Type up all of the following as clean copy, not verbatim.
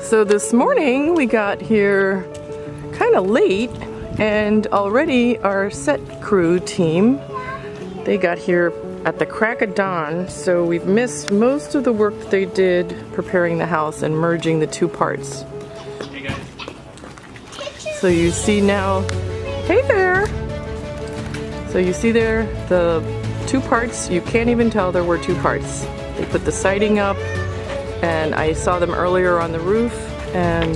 So this morning we got here kind of late, and already our set crew team, they got here at the crack of dawn, so we've missed most of the work that they did preparing the house and merging the two parts. Hey guys. So you see now, hey there! So you see there the two parts, you can't even tell there were two parts. They put the siding up, and I saw them earlier on the roof, and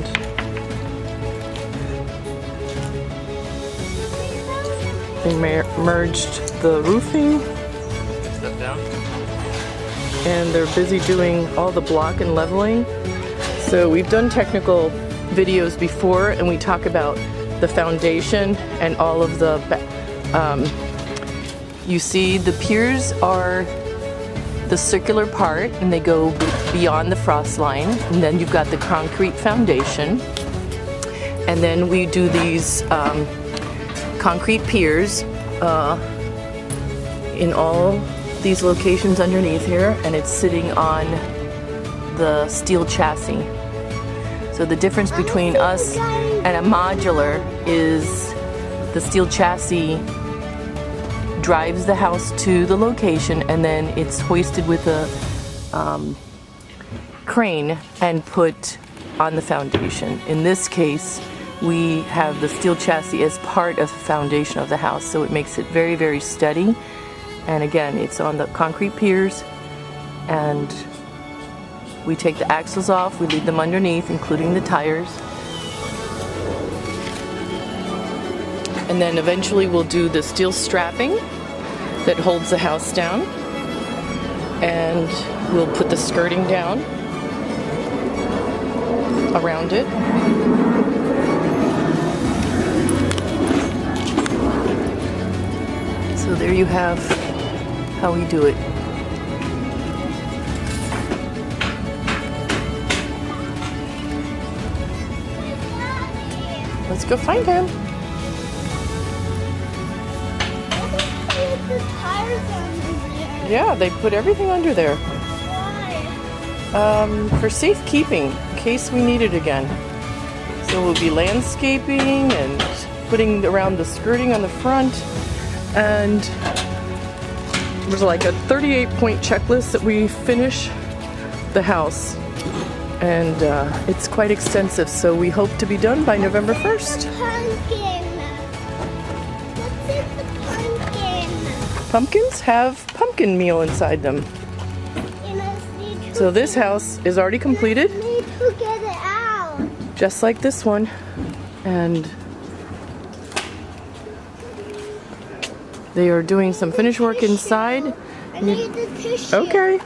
they merged the roofing. Step down. And they're busy doing all the block and leveling. So we've done technical videos before, and we talk about the foundation and all of the you see the piers are the circular part, and they go beyond the frost line, and then you've got the concrete foundation, and then we do these concrete piers in all these locations underneath here, and it's sitting on the steel chassis. So the difference between us and a modular is the steel chassis drives the house to the location, and then it's hoisted with a crane and put on the foundation. In this case, we have the steel chassis as part of the foundation of the house, so it makes it very, very steady. And again, it's on the concrete piers, and we take the axles off, we leave them underneath, including the tires. And then eventually we'll do the steel strapping that holds the house down, and we'll put the skirting down around it. So there you have how we do it. Let's go find him. The tires under there. Yeah, they put everything under there. Why? For safekeeping, in case we need it again. So we'll be landscaping and putting around the skirting on the front. And there's like a 38-point checklist that we finish the house. And it's quite extensive, so we hope to be done by November 1st. Pumpkin. What's in the pumpkin? Pumpkins have pumpkin meal inside them. So this house is already completed, Need to get it out. just like this one. And they are doing some finish work inside. I need the tissue. Okay.